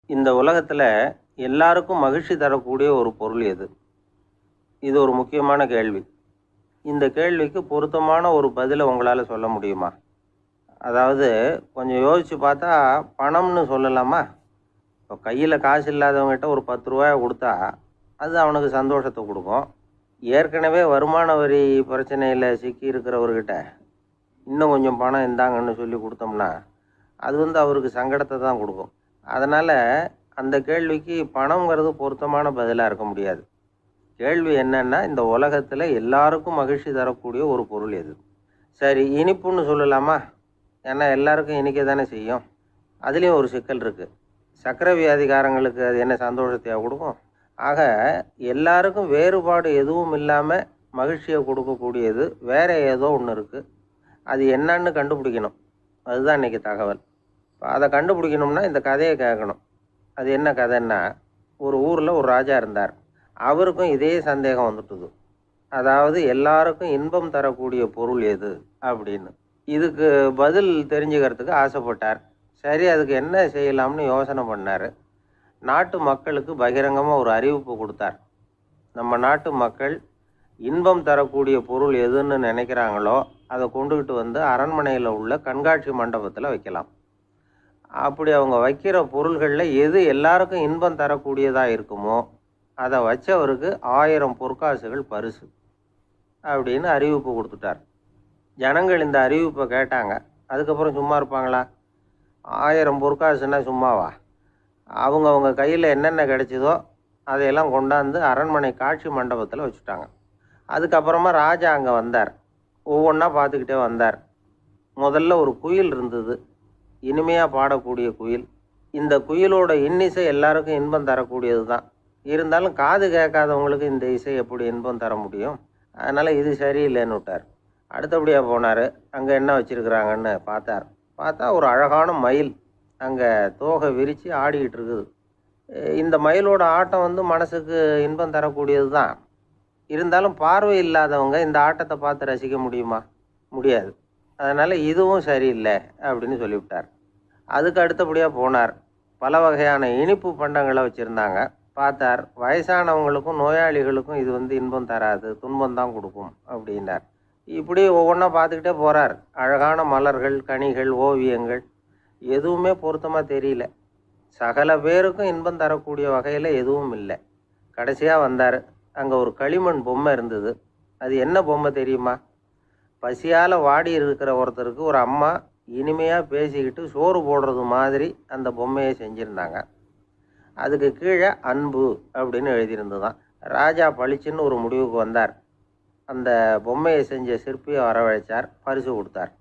இந்த உலகத்தில் எல்லாருக்கும் மகிழ்ச்சி தரக்கூடிய ஒரு பொருள் எது? இது ஒரு முக்கியமான கேள்வி. இந்த கேள்விக்கு பொருத்தமான ஒரு பதிலை உங்களால் சொல்ல முடியுமா? அதாவது கொஞ்சம் யோசித்து பார்த்தா பணம்னு சொல்லலாமா? இப்போ கையில் காசு இல்லாதவங்ககிட்ட ஒரு 10 ரூபாயை கொடுத்தா அது அவனுக்கு சந்தோஷத்தை கொடுக்கும். ஏற்கனவே வருமான வரி பிரச்சனையில் சிக்கி இருக்கிறவர்கிட்ட இன்னும் கொஞ்சம் பணம் இந்தாங்கன்னு சொல்லி கொடுத்தோம்னா அது அவருக்கு சங்கடத்தை தான் கொடுக்கும். அதனால் அந்த கேள்விக்கு பணங்கிறது பொருத்தமான பதிலாக இருக்க முடியாது. கேள்வி என்னன்னா, இந்த உலகத்தில் எல்லாருக்கும் மகிழ்ச்சி தரக்கூடிய ஒரு பொருள் எது? சரி, இனிப்புன்னு சொல்லலாமா? ஏன்னா எல்லாருக்கும் இனிக்க தானே செய்யும். அதுலேயும் ஒரு சிக்கல் இருக்குது. சர்க்கரை வியாதிகாரங்களுக்கு அது என்ன சந்தோஷத்தையாக கொடுக்கும்? ஆக எல்லாருக்கும் வேறுபாடு எதுவும் இல்லாமல் மகிழ்ச்சியை கொடுக்கக்கூடியது வேற ஏதோ ஒன்று இருக்குது. அது என்னன்னு கண்டுபிடிக்கணும். அதுதான் இன்றைக்கி தகவல். அதை கண்டுபிடிக்கணும்னா இந்த கதையை கேட்கணும். அது என்ன கதைன்னா, ஒரு ஊரில் ஒரு ராஜா இருந்தார். அவருக்கும் இதே சந்தேகம் வந்துட்டுது. அதாவது எல்லாருக்கும் இன்பம் தரக்கூடிய பொருள் எது அப்படின்னு. இதுக்கு பதில் தெரிஞ்சுக்கிறதுக்கு ஆசைப்பட்டார். சரி, அதுக்கு என்ன செய்யலாம்னு யோசனை பண்ணார். நாட்டு மக்களுக்கு பகிரங்கமாக ஒரு அறிவிப்பு கொடுத்தார். நம்ம நாட்டு மக்கள் இன்பம் தரக்கூடிய பொருள் எதுன்னு நினைக்கிறாங்களோ அதை கொண்டுகிட்டு வந்து அரண்மனையில் உள்ள கண்காட்சி மண்டபத்தில் வைக்கலாம். அப்படி அவங்க வைக்கிற பொருள்களில் எது எல்லாருக்கும் இன்பம் தரக்கூடியதாக இருக்குமோ அதை வச்சவருக்கு 1000 பொற்காசுகள் பரிசு அப்படின்னு அறிவிப்பு கொடுத்துட்டார். ஜனங்கள் இந்த அறிவிப்பை கேட்டாங்க. அதுக்கப்புறம் சும்மா இருப்பாங்களா? 1000 பொற்காசுன்னா சும்மாவா? அவங்க கையில் என்னென்ன கிடைச்சதோ அதையெல்லாம் கொண்டாந்து அரண்மனை காட்சி மண்டபத்தில் வச்சுட்டாங்க. அதுக்கப்புறமா ராஜா அங்கே வந்தார். ஒவ்வொன்றா பார்த்துக்கிட்டே வந்தார். முதல்ல ஒரு குயில் இருந்தது, இனிமையாக பாடக்கூடிய குயில். இந்த குயிலோட இன்னிசை எல்லாருக்கும் இன்பம் தரக்கூடியது தான். இருந்தாலும் காது கேட்காதவங்களுக்கு இந்த இசை எப்படி இன்பம் தர முடியும்? அதனால் இது சரியில்லைன்னு விட்டார். அடுத்தபடியாக போனார். அங்கே என்ன வச்சுருக்குறாங்கன்னு பார்த்தா ஒரு அழகான மயில் அங்கே தோகை விரித்து ஆடிக்கிட்டு இருக்குது. இந்த மயிலோட ஆட்டம் மனசுக்கு இன்பம் தரக்கூடியது தான். இருந்தாலும் பார்வை இல்லாதவங்க இந்த ஆட்டத்தை பார்த்து ரசிக்க முடியுமா? முடியாது. அதனால் இதுவும் சரியில்லை அப்படின்னு சொல்லிவிட்டார். அதுக்கு அடுத்தபடியாக போனார். பல வகையான இனிப்பு பண்டங்களை வச்சுருந்தாங்க. பார்த்தார், வயசானவங்களுக்கும் நோயாளிகளுக்கும் இது இன்பம் தராது, துன்பம் தான் கொடுக்கும் அப்படின்னார். இப்படி ஒவ்வொன்றா பார்த்துக்கிட்டே போகிறார். அழகான மலர்கள், கனிகள், ஓவியங்கள் எதுவுமே பொருத்தமாக தெரியல. சகல பேருக்கும் இன்பம் தரக்கூடிய வகையில் எதுவும் இல்லை. கடைசியாக வந்தார். அங்கே ஒரு களிமண் பொம்மை இருந்தது. அது என்ன பொம்மை தெரியுமா? பசியால் வாடி இருக்கிற ஒருத்தருக்கு ஒரு அம்மா இனிமையாக பேசிக்கிட்டு சோறு போடுறது மாதிரி அந்த பொம்மையை செஞ்சுருந்தாங்க. அதுக்கு கீழே அன்பு அப்படின்னு எழுதியிருந்துதான். ராஜா பளிச்சுன்னு ஒரு முடிவுக்கு வந்தார். அந்த பொம்மையை செஞ்ச சிற்பியை வரவழைச்சார், பரிசு கொடுத்தார்.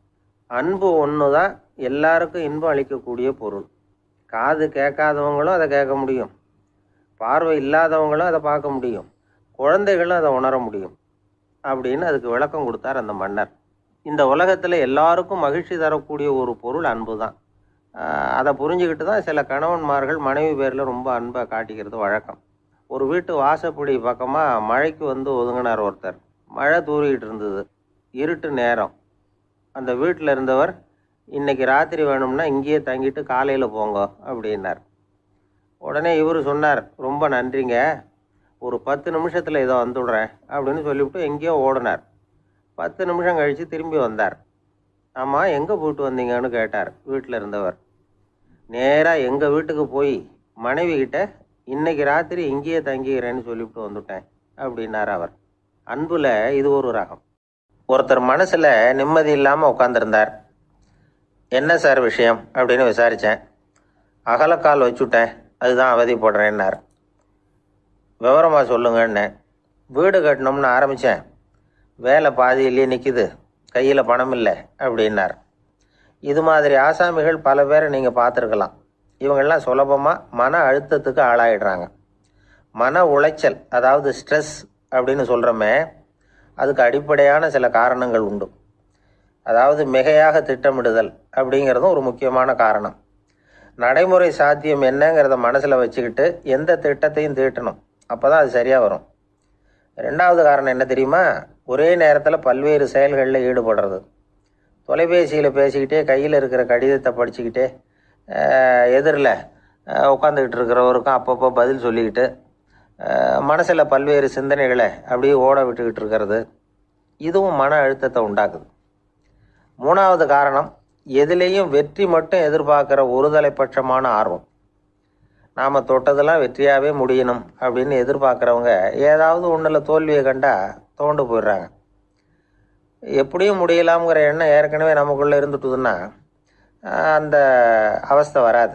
அன்பு ஒன்று தான் எல்லாருக்கும் இன்பம் அளிக்கக்கூடிய பொருள். காது கேட்காதவங்களும் அதை கேட்க முடியும், பார்வை இல்லாதவங்களும் அதை பார்க்க முடியும், குழந்தைகளும் அதை உணர முடியும் அப்படின்னு அதுக்கு விளக்கம் கொடுத்தார் அந்த மன்னர். இந்த உலகத்தில் எல்லாருக்கும் மகிழ்ச்சி தரக்கூடிய ஒரு பொருள் அன்பு தான். அதை புரிஞ்சுக்கிட்டு தான் சில கணவன்மார்கள் மனைவி பேரில் ரொம்ப அன்பை காட்டிக்கிறது வழக்கம். ஒரு வீட்டு வாசப்படி பக்கமாக மழைக்கு ஒதுங்கினார் ஒருத்தர். மழை தூரிக்கிட்டு இருந்தது, இருட்டு நேரம். அந்த வீட்டில் இருந்தவர், இன்னைக்கு ராத்திரி வேணும்னா இங்கேயே தங்கிட்டு காலையில் போங்க அப்படின்னார். உடனே இவர் சொன்னார், ரொம்ப நன்றிங்க, ஒரு 10 நிமிஷத்தில் இதை வந்துடுறேன் அப்படின்னு சொல்லிவிட்டு எங்கேயோ ஓடினார். 10 நிமிஷம் கழித்து திரும்பி வந்தார். ஆமாம், எங்கே போயிட்டு வந்தீங்கன்னு கேட்டார் வீட்டில் இருந்தவர். நேராக எங்கள் வீட்டுக்கு போய் மனைவி கிட்ட இன்னைக்கு ராத்திரி இங்கேயே தங்கிக்கிறேன்னு சொல்லிவிட்டு வந்துட்டேன் அப்படின்னார் அவர். அன்புல இது ஒரு ரகம். ஒருத்தர் மனசில் நிம்மதி இல்லாமல் உட்காந்துருந்தார். என்ன சார் விஷயம் அப்படின்னு விசாரித்தேன். அகலக்கால் வச்சுட்டேன், அதுதான் அவதிப்படுறேன்னார். விவரமாக சொல்லுங்கன்னு. வீடு கட்டணும்னு ஆரம்பித்தேன், வேலை பாதியிலேயே நிற்கிது, கையில் பணம் இல்லை அப்படின்னார். இது மாதிரி ஆசாமிகள் பல பேரை நீங்கள் பார்த்துருக்கலாம். இவங்கெல்லாம் சுலபமாக மன அழுத்தத்துக்கு ஆளாயிடுறாங்க. மன உளைச்சல், அதாவது ஸ்ட்ரெஸ் அப்படின்னு சொல்கிறோமே, அதுக்கு அடிப்படையான சில காரணங்கள் உண்டு. அதாவது மிகையாக திட்டமிடுதல் அப்படிங்கிறதும் ஒரு முக்கியமான காரணம். நடைமுறை சாத்தியம் என்னங்கிறத மனசில் வச்சுக்கிட்டு எந்த திட்டத்தையும் தீட்டணும், அப்போ தான் அது சரியாக வரும். 2வது காரணம் என்ன தெரியுமா? ஒரே நேரத்தில் பல்வேறு செயல்களில் ஈடுபடுறது. தொலைபேசியில் பேசிக்கிட்டே கையில் இருக்கிற கடிதத்தை படிச்சுக்கிட்டே எதிரில் உட்காந்துக்கிட்டு இருக்கிறவருக்கும் அப்பப்போ பதில் சொல்லிக்கிட்டு மனசில் பல்வேறு சிந்தனைகளை அப்படியே ஓட விட்டுக்கிட்டு இருக்கிறது, இதுவும் மன அழுத்தத்தை உண்டாக்குது. மூணாவது காரணம், எதுலேயும் வெற்றி மட்டும் எதிர்பார்க்குற ஒருதலைப்பட்சமான ஆர்வம். நாம் தொட்டதெல்லாம் வெற்றியாகவே முடியணும் அப்படின்னு எதிர்பார்க்குறவங்க ஏதாவது ஒன்றில் தோல்வியை கண்டால் தோண்டு போயிடுறாங்க. எப்படியும் முடியலாம்ங்கிற எண்ணம் ஏற்கனவே நமக்குள்ளே இருந்துட்டுதுன்னா அந்த அவஸ்தை வராது.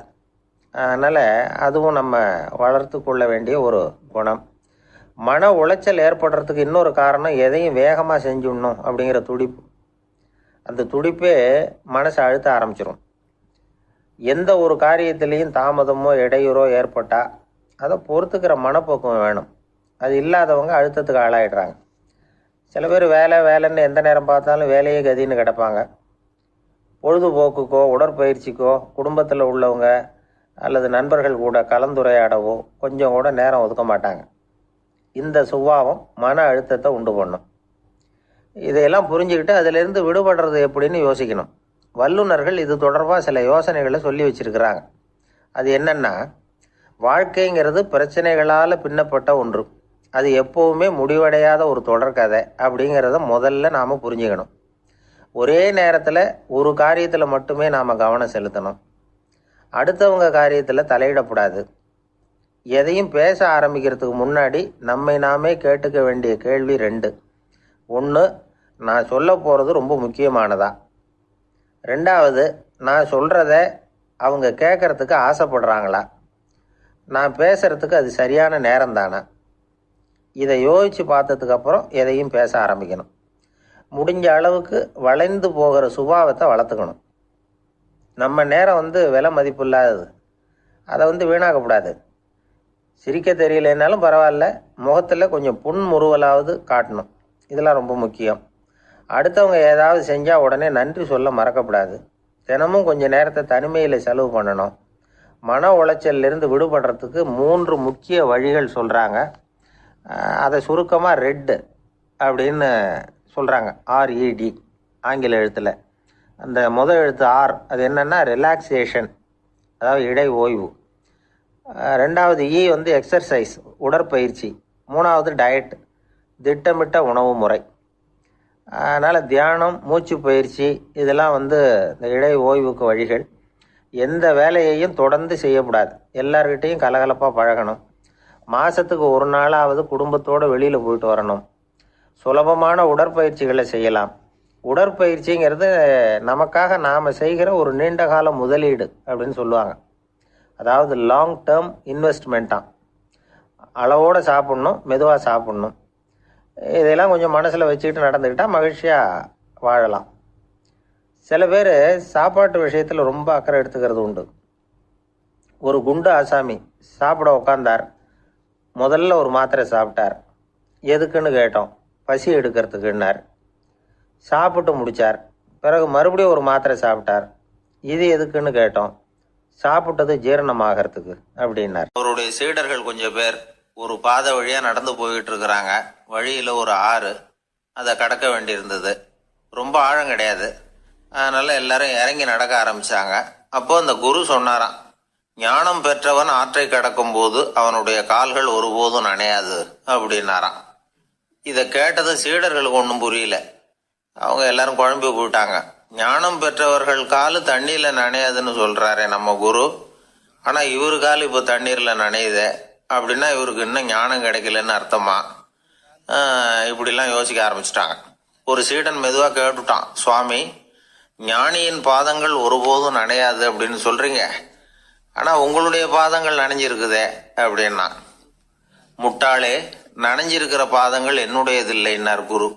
அதனால் அதுவும் நம்ம வளர்த்து கொள்ள வேண்டிய ஒரு குணம். மன உளைச்சல் ஏற்படுறதுக்கு இன்னொரு காரணம், எதையும் வேகமாக செஞ்சுடணும் அப்படிங்கிற துடிப்பு. அந்த துடிப்பே மனசை அழுத்த ஆரம்பிச்சிடும். எந்த ஒரு காரியத்திலையும் தாமதமோ இடையூறோ ஏற்பட்டால் அதை பொறுத்துக்கிற மனப்போக்கம் வேணும். அது இல்லாதவங்க அழுத்தத்துக்கு ஆளாயிடுறாங்க. சில பேர் வேலைன்னு எந்த நேரம் பார்த்தாலும் வேலையே கதின்னு கிடப்பாங்க. பொழுதுபோக்குக்கோ உடற்பயிற்சிக்கோ குடும்பத்தில் உள்ளவங்க அல்லது நண்பர்கள் கூட கலந்துரையாடவோ கொஞ்சம் கூட நேரம் ஒதுக்க மாட்டாங்க. இந்த சுபாவம் மன அழுத்தத்தை உண்டு பண்ணும். இதையெல்லாம் புரிஞ்சுக்கிட்டு அதிலிருந்து விடுபடுறது எப்படின்னு யோசிக்கணும். வல்லுநர்கள் இது தொடர்பாக சில யோசனைகளை சொல்லி வச்சிருக்கிறாங்க. அது என்னன்னா, வாழ்க்கைங்கிறது பிரச்சனைகளால் பின்னப்பட்ட ஒன்று. அது எப்போவுமே முடிவடையாத ஒரு தொடர்கதை அப்படிங்கிறத முதல்ல நாம் புரிஞ்சுக்கணும். ஒரே நேரத்தில் ஒரு காரியத்தில் மட்டுமே நாம் கவனம் செலுத்தணும். அடுத்தவங்க காரியத்தில் தலையிடக்கூடாது. எதையும் பேச ஆரம்பிக்கிறதுக்கு முன்னாடி நம்மை நாமே கேட்டுக்க வேண்டிய கேள்வி 2. 1, நான் சொல்ல போகிறது ரொம்ப முக்கியமானதா? 2வது, நான் சொல்கிறத அவங்க கேட்குறதுக்கு ஆசைப்படுறாங்களா? நான் பேசுகிறதுக்கு அது சரியான நேரம் தானா? இதை யோசித்து பார்த்ததுக்கப்புறம் எதையும் பேச ஆரம்பிக்கணும். முடிஞ்ச அளவுக்கு வளைந்து போகிற சுபாவத்தை வளர்த்துக்கணும். நம்ம நேரம் விலை மதிப்பு இல்லாதது. அதை வீணாக்கக்கூடாது. சிரிக்க தெரியலனாலும் பரவாயில்ல, முகத்தில் கொஞ்சம் புன்முறுவலாவது காட்டணும். இதெல்லாம் ரொம்ப முக்கியம். அடுத்தவங்க ஏதாவது செஞ்சால் உடனே நன்றி சொல்ல மறக்கக்கூடாது. தினமும் கொஞ்சம் நேரத்தை தனிமையில் செலவு பண்ணணும். மன உளைச்சலிருந்து விடுபடுறதுக்கு 3 முக்கிய வழிகள் சொல்கிறாங்க. அதை சுருக்கமாக ரெட் அப்படின்னு சொல்கிறாங்க. RED ஆங்கில எழுத்தில். அந்த முதல் எழுத்து R, அது என்னென்னா ரிலாக்ஸேஷன், அதாவது இடை ஓய்வு. 2வது E எக்ஸர்சைஸ், உடற்பயிற்சி. 3வது டயட், திட்டமிட்ட உணவு முறை. அதனால் தியானம், மூச்சு பயிற்சி இதெல்லாம் இந்த இடை ஓய்வுக்கு வழிகள். எந்த வேலையையும் தொடர்ந்து செய்யக்கூடாது. எல்லார்கிட்டையும் கலகலப்பாக பழகணும். மாதத்துக்கு ஒரு நாளாவது குடும்பத்தோடு வெளியில் போயிட்டு வரணும். சுலபமான உடற்பயிற்சிகளை செய்யலாம். உடற்பயிற்சிங்கிறது நமக்காக நாம் செய்கிற ஒரு நீண்ட கால முதலீடு அப்படின்னு சொல்லுவாங்க. அதாவது லாங் டேர்ம் இன்வெஸ்ட்மெண்ட்டாக. அளவோடு சாப்பிட்ணும், மெதுவாக சாப்பிட்ணும். இதெல்லாம் கொஞ்சம் மனசில் வச்சுக்கிட்டு நடந்துக்கிட்டால் மகிழ்ச்சியாக வாழலாம். சில பேர் சாப்பாட்டு விஷயத்தில் ரொம்ப அக்கறை எடுத்துக்கிறது உண்டு. ஒரு குண்டு ஆசாமி சாப்பிட உட்காந்தார். முதல்ல ஒரு மாத்திரை சாப்பிட்டார். எதுக்குன்னு கேட்டோம். பசி எடுக்கிறதுக்குன்னார். சாப்பிட்டு முடித்தார். பிறகு மறுபடியும் ஒரு மாத்திரை சாப்பிட்டார். இது எதுக்குன்னு கேட்டோம். சாப்பிட்டது ஜீரணமாகறதுக்கு அப்படின்னார். அவருடைய சீடர்கள் கொஞ்சம் பேர் ஒரு பாதை வழியாக நடந்து போயிட்டு இருக்கிறாங்க. வழியில் ஒரு ஆறு, அதை கடக்க வேண்டியிருந்தது. ரொம்ப ஆழம் கிடையாது. அதனால் எல்லாரும் இறங்கி நடக்க ஆரம்பித்தாங்க. அப்போது அந்த குரு சொன்னாராம், ஞானம் பெற்றவன் ஆற்றை கடக்கும் போது அவனுடைய கால்கள் ஒருபோதும் நனையாது அப்படின்னாராம். இதை கேட்டது சீடர்களுக்கு ஒன்றும் புரியல. அவங்க எல்லாரும் குழம்பி போயிட்டாங்க. ஞானம் பெற்றவர்கள் கால் தண்ணியில் நனையாதுன்னு சொல்கிறாரே நம்ம குரு, ஆனால் இவரு கால் இப்போ தண்ணீரில் நனையுதே அப்படின்னா இவருக்கு இன்னும் ஞானம் கிடைக்கலன்னு அர்த்தமா? இப்படிலாம் யோசிக்க ஆரம்பிச்சிட்டாங்க. ஒரு சீடன் மெதுவாக கேட்டுட்டான், சுவாமி, ஞானியின் பாதங்கள் ஒருபோதும் நனையாது அப்படின்னு சொல்கிறீங்க, ஆனால் உங்களுடைய பாதங்கள் நனைஞ்சிருக்குதே அப்படின்னா. முட்டாளே, நனைஞ்சிருக்கிற பாதங்கள் என்னுடையதில்லைன்னார் குரு.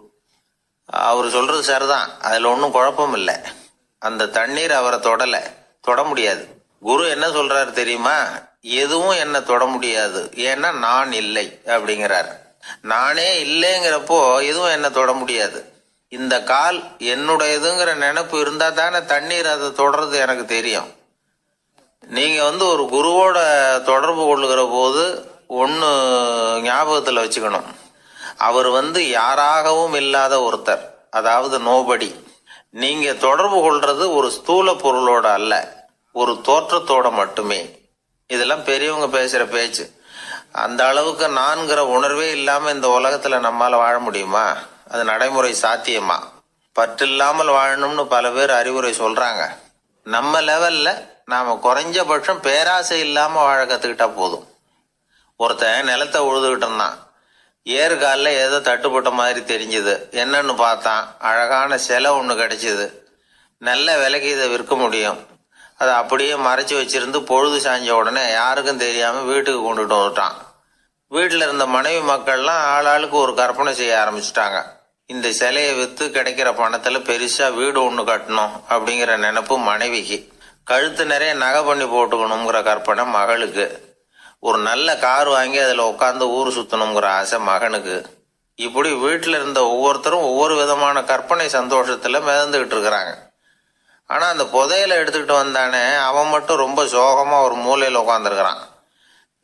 அவர் சொல்கிறது சரிதான், அதில் ஒன்றும் குழப்பம் இல்லை. அந்த தண்ணீர் அவரை தொட முடியாது. குரு என்ன சொல்கிறாரு தெரியுமா? எதுவும் என்னை தொட முடியாது, ஏன்னா நான் இல்லை அப்படிங்கிறார். நானே இல்லைங்கிறப்போ எதுவும் என்னை தொட முடியாது. இந்த கால் என்னுடையதுங்கிற நினைப்பு இருந்தால் தானே தண்ணீர் அதை தொடர்றது எனக்கு தெரியும். நீங்கள் ஒரு குருவோட தொடர்பு கொள்ளுகிற போது ஒன்று ஞாபகத்தில் வச்சுக்கணும். அவர் யாராகவும் இல்லாத ஒருத்தர், அதாவது நோபடி. நீங்கள் தொடர்பு கொள்றது ஒரு ஸ்தூல பொருளோட அல்ல, ஒரு தோற்றத்தோட மட்டுமே இதெல்லாம் பெரியவங்க பேசுகிற பேச்சு. அந்த அளவுக்கு நான்கிற உணர்வே இல்லாமல் இந்த உலகத்தில் நம்மால் வாழ முடியுமா? அது நடைமுறை சாத்தியமா? பற்று இல்லாமல் வாழணும்னு பல பேர் அறிவுரை சொல்கிறாங்க. நம்ம லெவலில் நாம் குறைஞ்சபட்சம் பேராசை இல்லாமல் வாழ கற்றுக்கிட்டா போதும். ஒருத்தன் நிலத்தை உழுதுகிட்டு இருந்தான். ஏறுகாலில் ஏதோ தட்டுப்பட்ட மாதிரி தெரிஞ்சுது. என்னன்னு பார்த்தான், அழகான சிலை ஒன்று கிடைச்சிது. நல்ல விலைக்கு இதை விற்க முடியும். அதை அப்படியே மறைச்சி வச்சிருந்து பொழுது சாஞ்ச உடனே யாருக்கும் தெரியாமல் வீட்டுக்கு கொண்டுட்டு வந்துட்டான். வீட்டில் இருந்த மனைவி மக்கள்லாம் ஆளாளுக்கு ஒரு கற்பனை செய்ய ஆரம்பிச்சிட்டாங்க. இந்த சிலையை விற்று கிடைக்கிற பணத்தில் பெருசாக வீடு ஒன்று கட்டணும் அப்படிங்கிற நினைப்பு மனைவிக்கு. கழுத்து நிறைய நகை பண்ணி போட்டுக்கணுங்கிற கற்பனை மகளுக்கு. ஒரு நல்ல கார் வாங்கி அதில் உட்காந்து ஊர் சுற்றணுங்கிற ஆசை மகனுக்கு. இப்படி வீட்டில் இருந்த ஒவ்வொருத்தரும் ஒவ்வொரு விதமான கற்பனை சந்தோஷத்தில் மிதந்துக்கிட்டு இருக்கிறாங்க. ஆனால் அந்த புதையலை எடுத்துக்கிட்டு வந்தானே, அவன் மட்டும் ரொம்ப சோகமாக ஒரு மூலையில் உட்காந்துருக்கிறான்.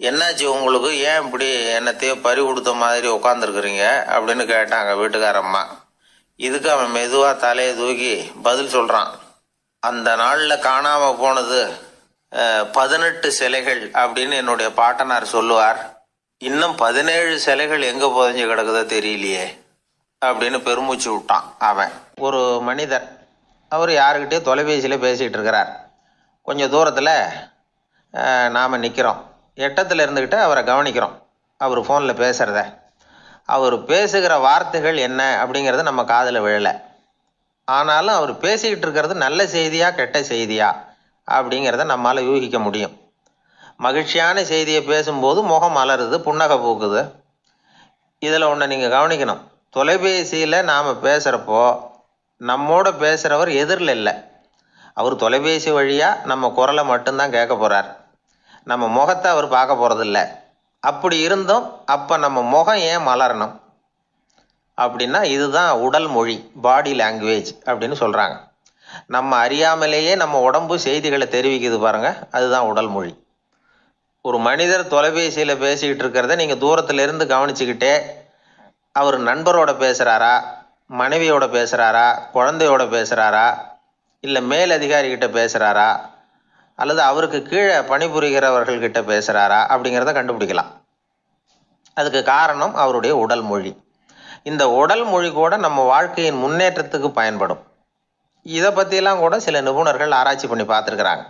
என்னாச்சு உங்களுக்கு, ஏன் இப்படி என்னத்தையோ பறி கொடுத்த மாதிரி உட்காந்துருக்குறீங்க அப்படின்னு கேட்டாங்க வீட்டுக்காரம்மா. இதுக்கு அவன் மெதுவாக தலையை தூக்கி பதில் சொல்கிறான். அந்த நாளில் காணாமல் போனது 18 சிலைகள் அப்படின்னு என்னுடைய பாட்டனார் சொல்லுவார். இன்னும் 17 சிலைகள் எங்கே புதைஞ்சு கிடக்குதோ தெரியலையே அப்படின்னு பெருமூச்சு விட்டான் அவன். ஒரு மனிதர், அவர் யாருக்கிட்டே தொலைபேசியில் பேசிகிட்டு இருக்கிறார். கொஞ்சம் தூரத்தில் நாம் நிற்கிறோம். எட்டத்தில் இருந்துக்கிட்டு அவரை கவனிக்கிறோம். அவர் ஃபோனில் பேசுகிறத. அவர் பேசுகிற வார்த்தைகள் என்ன அப்படிங்கிறது நம்ம காதில் விழலை. ஆனாலும் அவர் பேசிக்கிட்டு இருக்கிறது நல்ல செய்தியா கெட்ட செய்தியா அப்படிங்கிறத நம்மளால் யூகிக்க முடியும். மகிழ்ச்சியான செய்தியை பேசும்போது முகம் மலருது, புன்னகை பூக்குது. இதில் ஒன்று நீங்கள் கவனிக்கணும். தொலைபேசியில் நாம் பேசுகிறப்போ நம்மோட பேசுகிறவர் எதிரில் இல்லை. அவர் தொலைபேசி வழியாக நம்ம குரலை மட்டும்தான் கேட்க போகிறார். நம்ம முகத்தை அவர் பார்க்க போகிறதில்ல. அப்படி இருந்தும் அப்போ நம்ம முகம் ஏன் மலரணும் அப்படின்னா, இதுதான் உடல் மொழி, பாடி லாங்குவேஜ் அப்படின்னு சொல்கிறாங்க. நம்ம அறியாமலேயே நம்ம உடம்பு செய்திகளை தெரிவிக்குது பாருங்க, அதுதான் உடல் மொழி. ஒரு மனிதர் தொலைபேசியில் பேசிக்கிட்டு இருக்கிறத நீங்கள் தூரத்தில் இருந்து கவனிச்சுக்கிட்டே, அவர் நண்பரோட பேசுகிறாரா, மனைவியோட பேசுகிறாரா, குழந்தையோட பேசுகிறாரா, இல்லை மேல் அதிகாரிகிட்ட பேசுகிறாரா, அல்லது அவருக்கு கீழே பணிபுரிகிறவர்கள்கிட்ட பேசுகிறாரா அப்படிங்கிறத கண்டுபிடிக்கலாம். அதுக்கு காரணம் அவருடைய உடல் மொழி. இந்த உடல் மொழி கூட நம்ம வாழ்க்கையின் முன்னேற்றத்துக்கு பயன்படும். இதை பற்றிலாம் கூட சில நிபுணர்கள் ஆராய்ச்சி பண்ணி பார்த்துருக்குறாங்க.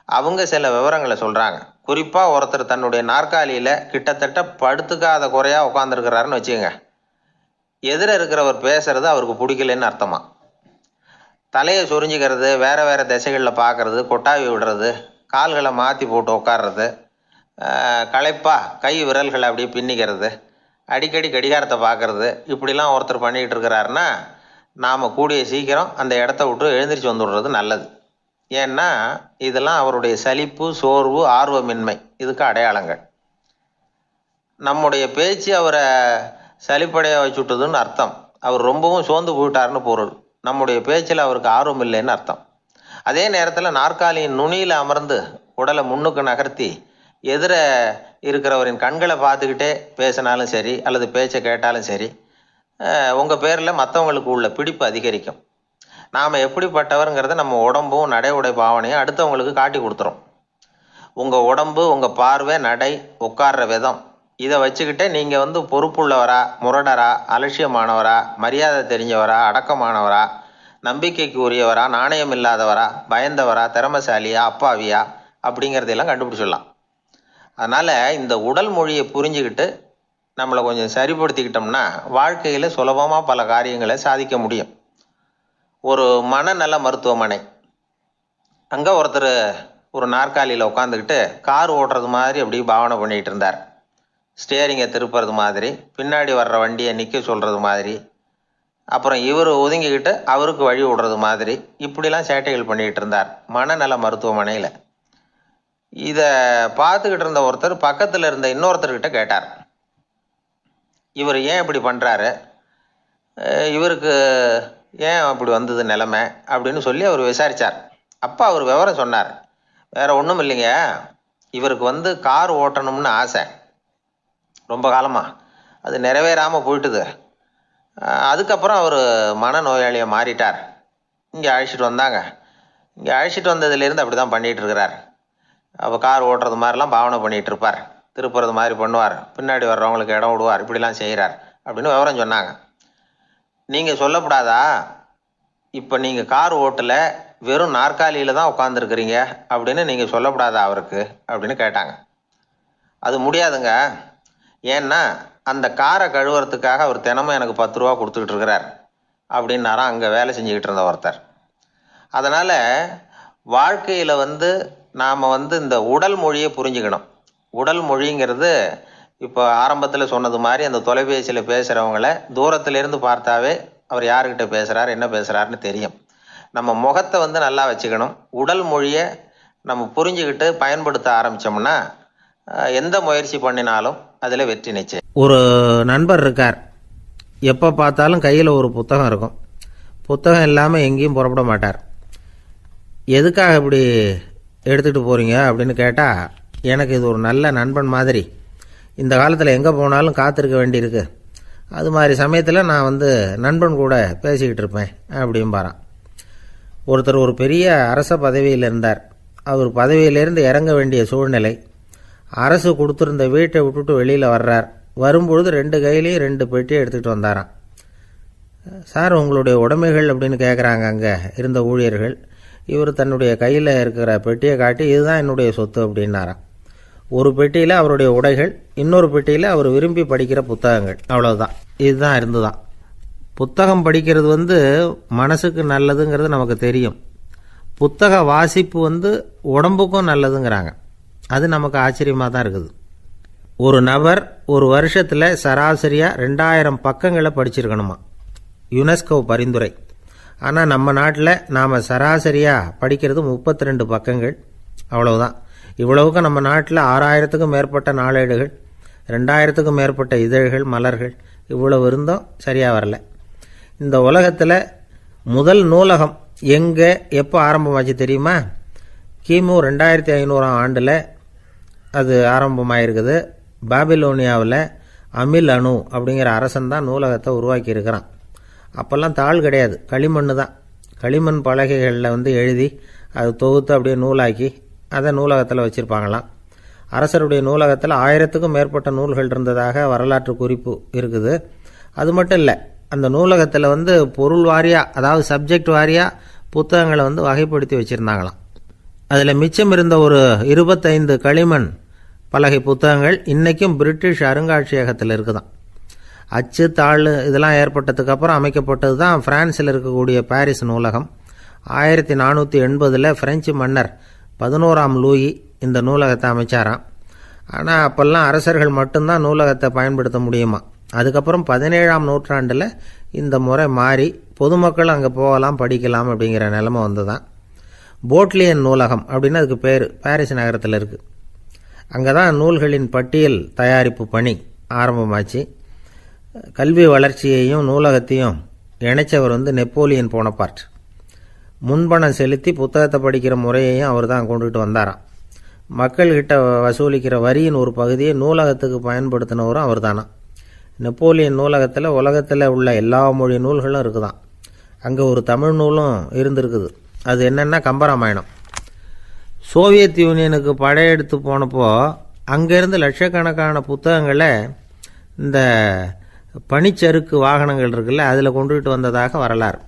அவங்க சில விவரங்களை சொல்கிறாங்க. குறிப்பாக ஒருத்தர் தன்னுடைய நாற்காலியில் கிட்டத்தட்ட படுத்துக்காத குறையாக உட்காந்துருக்கிறாருன்னு வச்சுக்கோங்க. எதிர இருக்கிறவர் பேசுறது அவருக்கு பிடிக்கலன்னு அர்த்தமா. தலையை சொரிஞ்சிக்கிறது, வேறு வேறு திசைகளில் பார்க்குறது, கொட்டாவி விடுறது, கால்களை மாற்றி போட்டு உட்கார்றது, களைப்பாக கை விரல்களை அப்படியே பின்னிக்கிறது, அடிக்கடி கடிகாரத்தை பார்க்குறது, இப்படிலாம் ஒருத்தர் பண்ணிக்கிட்டு இருக்கிறாருன்னா நாம் கூடிய சீக்கிரம் அந்த இடத்த விட்டு எழுந்திரிச்சு வந்துடுறது நல்லது. ஏன்னா இதெல்லாம் அவருடைய சலிப்பு, சோர்வு, ஆர்வமின்மை, இதுக்கு அடையாளங்கள். நம்முடைய பேச்சு அவரை சலிப்படைய வச்சுட்டுதுன்னு அர்த்தம். அவர் ரொம்பவும் சோர்ந்து போயிட்டாருன்னு பொருள். நம்முடைய பேச்சில் அவருக்கு ஆர்வம் இல்லைன்னு அர்த்தம். அதே நேரத்தில் நாற்காலியின் நுனியில் அமர்ந்து உடலை முன்னுக்கு நகர்த்தி எதிர இருக்கிறவரின் கண்களை பார்த்துக்கிட்டே பேசினாலும் சரி, அல்லது பேச்சை கேட்டாலும் சரி, உங்கள் பேரில் மற்றவங்களுக்கு உள்ள பிடிப்பு அதிகரிக்கும். நாம் எப்படிப்பட்டவருங்கிறத நம்ம உடம்பும் நடை உடை பாவனையும் அடுத்தவங்களுக்கு காட்டி கொடுத்துரும். உங்கள் உடம்பு, உங்கள் பார்வை, நடை, உட்கார்ற விதம், இதை வச்சுக்கிட்டே நீங்கள் பொறுப்புள்ளவரா, முரடரா, அலட்சியமானவரா, மரியாதை தெரிஞ்சவரா, அடக்கமானவரா, நம்பிக்கைக்கு உரியவரா, நாணயம் இல்லாதவரா, பயந்தவரா, திறமைசாலியா, அப்பாவியா அப்படிங்கிறதையெல்லாம் கண்டுபிடிச்சிடலாம். அதனால் இந்த உடல் மொழியை புரிஞ்சுக்கிட்டு நம்மளை கொஞ்சம் சரிப்படுத்திக்கிட்டோம்னா வாழ்க்கையில் சுலபமாக பல காரியங்களை சாதிக்க முடியும். ஒரு மனநல மருத்துவமனை, அங்கே ஒருத்தர் ஒரு நாற்காலியில் உட்காந்துக்கிட்டு கார் ஓட்டுறது மாதிரி அப்படி பாவனை பண்ணிகிட்டு இருந்தார். ஸ்டேரிங்கை திருப்புறது மாதிரி, பின்னாடி வர்ற வண்டியை நிற்க சொல்கிறது மாதிரி, அப்புறம் இவர் ஒதுங்கிக்கிட்டு அவருக்கு வழி விடுறது மாதிரி, இப்படிலாம் சேட்டைகள் பண்ணிக்கிட்டு இருந்தார் மனநல மருத்துவமனையில். இதை பார்த்துக்கிட்டு இருந்த ஒருத்தர் பக்கத்தில் இருந்த இன்னொருத்தர்கிட்ட கேட்டார், இவர் ஏன் இப்படி பண்ணுறாரு, இவருக்கு ஏன் அப்படி வந்தது நிலைமை அப்படின்னு சொல்லி அவர் விசாரித்தார். அப்போ அவர் விவரம் சொன்னார். வேறு ஒன்றும் இல்லைங்க, இவருக்கு கார் ஓட்டணும்னு ஆசை ரொம்ப காலமாக, அது நிறைவேறாமல் போயிட்டுது. அதுக்கப்புறம் அவர் மனநோயாளியாக மாறிட்டார். இங்கே அழைச்சிட்டு வந்தாங்க. இங்கே அழைச்சிட்டு வந்ததுலேருந்து அப்படி தான் பண்ணிகிட்டு இருக்கிறார். அப்போ கார் ஓட்டுறது மாதிரிலாம் பாவனை பண்ணிகிட்டு இருப்பார், திருப்புறது மாதிரி பண்ணுவார், பின்னாடி வர்றவங்களுக்கு இடம் விடுவார், இப்படிலாம் செய்கிறார் அப்படின்னு விவரம் சொன்னாங்க. நீங்கள் சொல்லப்படாதா, இப்போ நீங்கள் கார் ஓட்டல வெறும் நாற்காலியில் தான் உட்காந்துருக்குறீங்க அப்படின்னு நீங்கள் சொல்லப்படாதா அவருக்கு அப்படின்னு கேட்டாங்க. அது முடியாதுங்க, ஏன்னா அந்த காரை கழுவுறதுக்காக அவர் தினமும் எனக்கு 10 ரூபா கொடுத்துக்கிட்டு இருக்கிறார் அப்படின்னாராம் அங்கே வேலை செஞ்சுக்கிட்டு இருந்த ஒருத்தர். அதனால் வாழ்க்கையில் நாம் இந்த உடல் மொழியை புரிஞ்சுக்கணும். உடல் மொழிங்கிறது இப்போ ஆரம்பத்தில் சொன்னது மாதிரி அந்த தொலைபேசியில் பேசுகிறவங்கள தூரத்திலிருந்து பார்த்தாவே அவர் யாருக்கிட்ட பேசுகிறார் என்ன பேசுகிறாருன்னு தெரியும். நம்ம முகத்தை நல்லா வச்சுக்கணும். உடல் மொழியை நம்ம புரிஞ்சுக்கிட்டு பயன்படுத்த ஆரம்பித்தோம்னா எந்த முயற்சி பண்ணினாலும் அதில் வெற்றி நிச்சயம். ஒரு நண்பர் இருக்கார், எப்போ பார்த்தாலும் கையில் ஒரு புத்தகம் இருக்கும். புத்தகம் இல்லாமல் எங்கேயும் புறப்பட மாட்டார். எதுக்காக இப்படி எடுத்துகிட்டு போகிறீங்க அப்படின்னு கேட்டால், எனக்கு இது ஒரு நல்ல நண்பன் மாதிரி, இந்த காலத்தில் எங்கே போனாலும் காத்திருக்க வேண்டியிருக்கு, அது மாதிரி சமயத்தில் நான் நண்பன் கூட பேசிக்கிட்டு இருப்பேன் அப்படிம்பாரான். ஒருத்தர் ஒரு பெரிய அரச பதவியில் இருந்தார். அவர் பதவியிலேருந்து இறங்க வேண்டிய சூழ்நிலை. அரசு கொடுத்துருந்த வீட்டை விட்டுட்டு வெளியில் வர்றார். வரும்பொழுது 2 கையிலையும் 2 பெட்டியை எடுத்துகிட்டு வந்தாராம். சார், உங்களுடைய உடைமைகள் அப்படின்னு கேட்குறாங்க அங்கே இருந்த ஊழியர்கள். இவர் தன்னுடைய கையில் இருக்கிற பெட்டியை காட்டி, இதுதான் என்னுடைய சொத்து அப்படின்னாராம். ஒரு பெட்டியில் அவருடைய உடைகள், இன்னொரு பெட்டியில் அவர் விரும்பி படிக்கிற புத்தகங்கள், அவ்வளவுதான். இதுதான் இருந்துதான். புத்தகம் படிக்கிறது மனசுக்கு நல்லதுங்கிறது நமக்கு தெரியும். புத்தக வாசிப்பு உடம்புக்கும் நல்லதுங்கிறாங்க. அது நமக்கு ஆச்சரியமாக தான் இருக்குது. ஒரு நபர் ஒரு வருஷத்தில் சராசரியாக 2000 பக்கங்களை படிச்சிருக்கணுமா, யுனெஸ்கோ பரிந்துரை. ஆனால் நம்ம நாட்டில் நாம் சராசரியாக படிக்கிறது 32 பக்கங்கள், அவ்வளவுதான். இவ்வளவுக்கு நம்ம நாட்டில் 6000த்துக்கும் மேற்பட்ட நாளேடுகள், 2000த்துக்கும் மேற்பட்ட இதழ்கள், மலர்கள், இவ்வளவு இருந்தும் சரியாக வரல. இந்த உலகத்தில் முதல் நூலகம் எங்கே எப்போ ஆரம்பமாச்சு தெரியுமா? கிமு 2500ஆம் ஆண்டில் அது ஆரம்பமாயிருக்குது. பாபிலோனியாவில் அமில் அணு அப்படிங்கிற அரசன் தான் நூலகத்தை உருவாக்கி இருக்கிறான். அப்போல்லாம் தாள் கிடையாது, களிமண் தான். களிமண் பலகைகளில் எழுதி அது தொகுத்து அப்படியே நூலாக்கி அதை நூலகத்தில் வச்சுருப்பாங்களாம். அரசருடைய நூலகத்தில் 1000த்துக்கும் மேற்பட்ட நூல்கள் இருந்ததாக வரலாற்று குறிப்பு இருக்குது. அது மட்டும் இல்லை, அந்த நூலகத்தில் பொருள் வாரியாக, அதாவது சப்ஜெக்ட் வாரியாக புத்தகங்களை வகைப்படுத்தி வச்சுருந்தாங்களாம். அதில் மிச்சம் இருந்த ஒரு 25 களிமண் பலகை புத்தகங்கள் இன்றைக்கும் பிரிட்டிஷ் அருங்காட்சியகத்தில் இருக்குதான். அச்சு தாள் இதெல்லாம் ஏற்பட்டதுக்கு அப்புறம் அமைக்கப்பட்டது தான் பிரான்சில் இருக்கக்கூடிய பாரிஸ் நூலகம். 1480 பிரெஞ்சு மன்னர் 11ஆம் லூயி இந்த நூலகத்தை அமைச்சாராம். ஆனால் அப்போல்லாம் அரசர்கள் மட்டும்தான் நூலகத்தை பயன்படுத்த முடியுமா. அதுக்கப்புறம் 17ஆம் நூற்றாண்டில் இந்த முறை மாறி பொதுமக்கள் அங்கே போகலாம், படிக்கலாம் அப்படிங்கிற நிலைமை வந்துதான். போட்லியன் நூலகம் அப்படின்னு அதுக்கு பேர், பாரிஸ் நகரத்தில் இருக்குது. அங்கே தான் நூல்களின் பட்டியல் தயாரிப்பு பணி ஆரம்பமாச்சு. கல்வி வளர்ச்சியையும் நூலகத்தையும் இணைச்சவர் நெப்போலியன் போனபார்ட். முன்பணம் செலுத்தி புத்தகத்தை படிக்கிற முறையையும் அவர் தான் கொண்டுகிட்டு வந்தாராம். மக்கள்கிட்ட வசூலிக்கிற வரியின் ஒரு பகுதியை நூலகத்துக்கு பயன்படுத்தினவரும் அவர் தானா. நெப்போலியன் நூலகத்தில் உலகத்தில் உள்ள எல்லா மொழி நூல்களும் இருக்குதான். அங்கே ஒரு தமிழ் நூலும் இருந்திருக்குது. அது என்னென்னா கம்பராமாயணம். சோவியத் யூனியனுக்கு படையெடுத்து போனப்போ அங்கேருந்து லட்சக்கணக்கான புத்தகங்களை இந்த பனிச்சறுக்கு வாகனங்கள் இருக்குல்ல, அதில் கொண்டுகிட்டு வந்ததாக வரலாறு.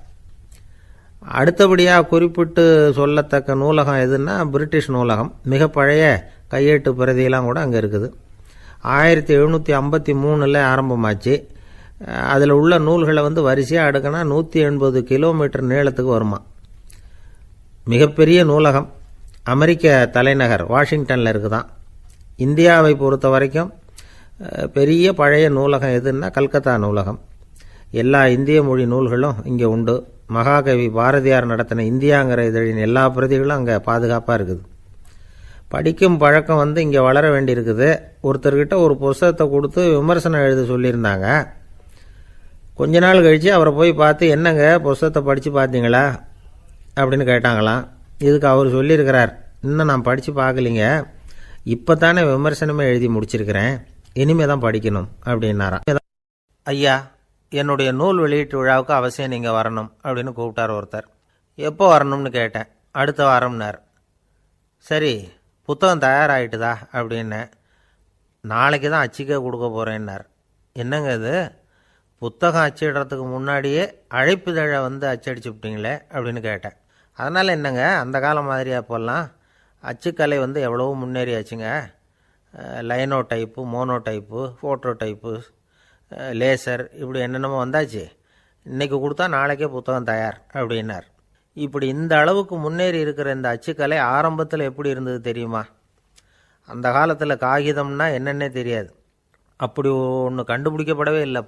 அடுத்தபடியாக குறிப்பிட்டு சொல்லத்தக்க நூலகம் எதுன்னா பிரிட்டிஷ் நூலகம். மிக பழைய கையெழுத்து பிரதியெல்லாம் கூட அங்கே இருக்குது. 1753 ஆரம்பமாச்சு. அதில் உள்ள நூல்களை வரிசையாக அடுக்கினா 180 கிலோமீட்டர் நீளத்துக்கு வருமா. மிகப்பெரிய நூலகம் அமெரிக்க தலைநகர் வாஷிங்டனில் இருக்குதான். இந்தியாவை பொறுத்த வரைக்கும் பெரிய பழைய நூலகம் எதுன்னா கல்கத்தா நூலகம். எல்லா இந்திய மொழி நூல்களும் இங்கே உண்டு. மகாகவி பாரதியார் நடத்தின இந்தியாங்கிற இதழின் எல்லா பிரதிகளும் அங்கே பாதுகாப்பாக இருக்குது. படிக்கும் பழக்கம் இங்கே வளர வேண்டியிருக்குது. ஒருத்தர்கிட்ட ஒரு புஸ்தகத்தை கொடுத்து விமர்சனம் எழுத சொல்லியிருந்தாங்க. கொஞ்ச நாள் கழித்து அவரை போய் பார்த்து, என்னங்க புஸ்தகத்தை படித்து பார்த்தீங்களா அப்படின்னு கேட்டாங்களாம். இதுக்கு அவர் சொல்லியிருக்கிறார், இன்னும் நான் படித்து பார்க்கலிங்க, இப்போ தானே விமர்சனமே எழுதி முடிச்சிருக்கிறேன், இனிமே தான் படிக்கணும் அப்படின்னாராம். ஐயா, என்னுடைய நூல் வெளியீட்டு விழாவுக்கு அவசியம் நீங்கள் வரணும் அப்படின்னு கூப்பிட்டார் ஒருத்தர். எப்போ வரணும்னு கேட்டேன். அடுத்த வாரம்னார். சரி, புத்தகம் தயாராகிட்டுதா அப்படின்னேன். நாளைக்கு தான் அச்சிக்க கொடுக்க போகிறேன்னார். என்னங்க இது, புத்தகம் அச்சிடுறதுக்கு முன்னாடியே அழைப்பிதழை வந்து அச்சடிச்சுவிட்டீங்களே அப்படின்னு கேட்டேன். அதனால் என்னங்க, அந்த காலம் மாதிரி அப்போல்லாம் அச்சுக்கலை வந்து எவ்வளவோ முன்னேறியாச்சுங்க. Linotype, monotype, phototype, laser, இப்படி என்னென்னமோ வந்தாச்சு. இன்றைக்கி கொடுத்தா நாளைக்கே புத்தகம் தயார் அப்படின்னார். இப்படி இந்த அளவுக்கு முன்னேறி இருக்கிற இந்த அச்சுக்கலை ஆரம்பத்தில் எப்படி இருந்தது தெரியுமா? அந்த காலத்தில் காகிதம்னா என்னென்னே தெரியாது. அப்படி ஒன்று கண்டுபிடிக்கப்படவே இல்லை.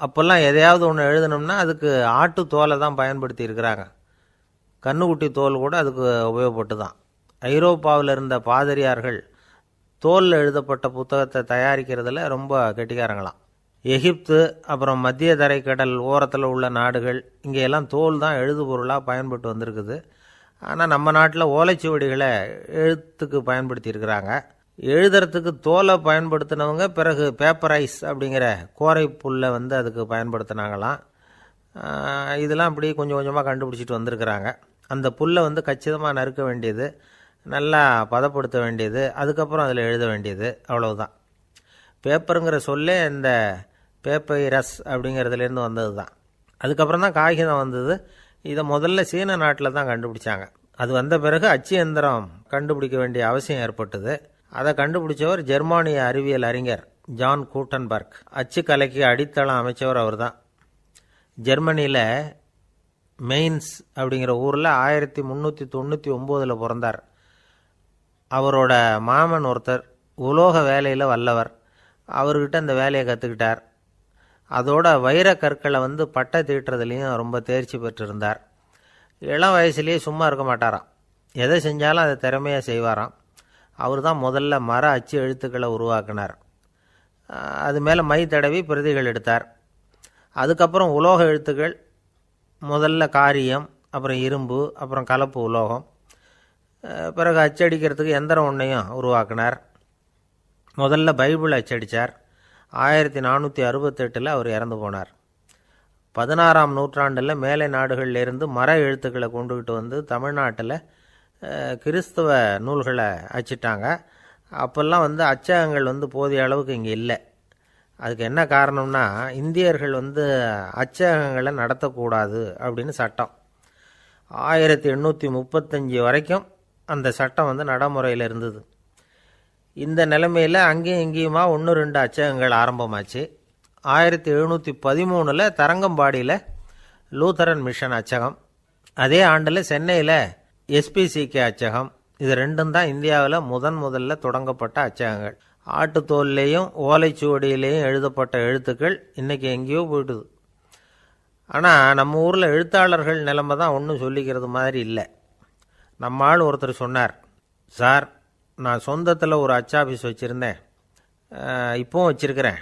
அப்போல்லாம் எதையாவது ஒன்று எழுதணும்னா அதுக்கு ஆட்டு தோலை தான் பயன்படுத்தி இருக்கிறாங்க. கண்ணுக்குட்டி தோல் கூட அதுக்கு உபயோகப்பட்டு தான். ஐரோப்பாவில் இருந்த பாதிரியார்கள் தோலில் எழுதப்பட்ட புத்தகத்தை தயாரிக்கிறதுல ரொம்ப கெட்டிக்காரங்களாம். எகிப்து, அப்புறம் மத்திய தரைக்கடல் ஓரத்தில் உள்ள நாடுகள், இங்கெல்லாம் தோல் தான் எழுதுபொருளாக பயன்பட்டு வந்திருக்குது. ஆனால் நம்ம நாட்டில் ஓலைச்சுவடிகளை எழுத்துக்கு பயன்படுத்தியிருக்கிறாங்க. எழுதுறதுக்கு தோலை பயன்படுத்தினவங்க பிறகு பேப்பரைஸ் அப்படிங்கிற கோரை புல்லை வந்து அதுக்கு பயன்படுத்தினாங்களாம். இதெல்லாம் இப்படி கொஞ்சம் கொஞ்சமாக கண்டுபிடிச்சிட்டு வந்திருக்கிறாங்க. அந்த புல்லை வந்து கச்சிதமாக நறுக்க வேண்டியது, நல்லா பதப்படுத்த வேண்டியது, அதுக்கப்புறம் அதில் எழுத வேண்டியது, அவ்வளவுதான். பேப்பருங்கிற சொல்லே இந்த பேப்பைரஸ் அப்படிங்கிறதுலேருந்து வந்தது தான். அதுக்கப்புறம் தான் காகிதம் வந்தது. இதை முதல்ல சீன நாட்டில் தான் கண்டுபிடிச்சாங்க. அது வந்த பிறகு அச்சு எந்திரம் கண்டுபிடிக்க வேண்டிய அவசியம் ஏற்பட்டது. அதை கண்டுபிடிச்சவர் ஜெர்மானிய அறிவியல் அறிஞர் ஜான் கூட்டன்பர்க். அச்சு கலைக்கு அடித்தளம் அமைச்சவர் அவர் தான். ஜெர்மனியில் மெயின்ஸ் அப்படிங்கிற ஊரில் 1399 பிறந்தார். அவரோட மாமன் ஒருத்தர் உலோக வேலையில் வல்லவர். அவர்கிட்ட இந்த வேலையை கற்றுக்கிட்டார். அதோட வைர கற்களை வந்து பட்டை தீட்டுறதுலேயும் ரொம்ப தேர்ச்சி பெற்றிருந்தார். இளம் வயசுலேயே சும்மா இருக்க மாட்டாராம். எதை செஞ்சாலும் அதை திறமையாக செய்வாராம். அவர் தான் முதல்ல மர அச்சு எழுத்துக்களை உருவாக்கினார். அது மேலே மை தடவி பிரதிகள் எடுத்தார். அதுக்கப்புறம் உலோக எழுத்துக்கள், முதல்ல காரியம், அப்புறம் இரும்பு, அப்புறம் கலப்பு உலோகம், பிறகு அச்சடிக்கிறதுக்கு எந்திரம் ஒன்றையும் உருவாக்கினார். முதல்ல பைபிள் அச்சடித்தார். 1468 அவர் இறந்து போனார். 16ஆம் நூற்றாண்டில் மேலை நாடுகளிலிருந்து மர எழுத்துக்களை கொண்டுகிட்டு வந்து தமிழ்நாட்டில் கிறிஸ்தவ நூல்களை அச்சிட்டாங்க. அப்போல்லாம் வந்து அச்சகங்கள் வந்து போதிய அளவுக்கு இங்கே இல்லை. அதுக்கு என்ன காரணம்னா, இந்தியர்கள் வந்து அச்சகங்களை நடத்தக்கூடாது அப்படின்னு சட்டம். 1835 வரைக்கும் அந்த சட்டம் வந்து நடைமுறையில் இருந்தது. இந்த நிலைமையில் அங்கேயும் இங்கேயுமா 1-2 அச்சகங்கள் ஆரம்பமாச்சு. 1713 தரங்கம்பாடியில் லூத்தரன் மிஷன் அச்சகம், அதே ஆண்டில் சென்னையில் எஸ்பிசிகே அச்சகம். இது ரெண்டும் தான் இந்தியாவில் முதல்ல தொடங்கப்பட்ட அச்சகங்கள். ஆட்டுத்தோல்லையும் ஓலைச்சுவடியிலையும் எழுதப்பட்ட எழுத்துக்கள் இன்றைக்கி எங்கேயோ போயிட்டுது. ஆனால் நம்ம ஊரில் எழுத்தாளர்கள் நிலைமை தான் ஒன்றும் சொல்லிக்கிறது மாதிரி இல்லை. நம்ம ஆள் ஒருத்தர் சொன்னார், சார், நான் சொந்தத்தில் ஒரு அச்சாபீஸ் வச்சுருந்தேன், இப்போவும் வச்சுருக்கிறேன்.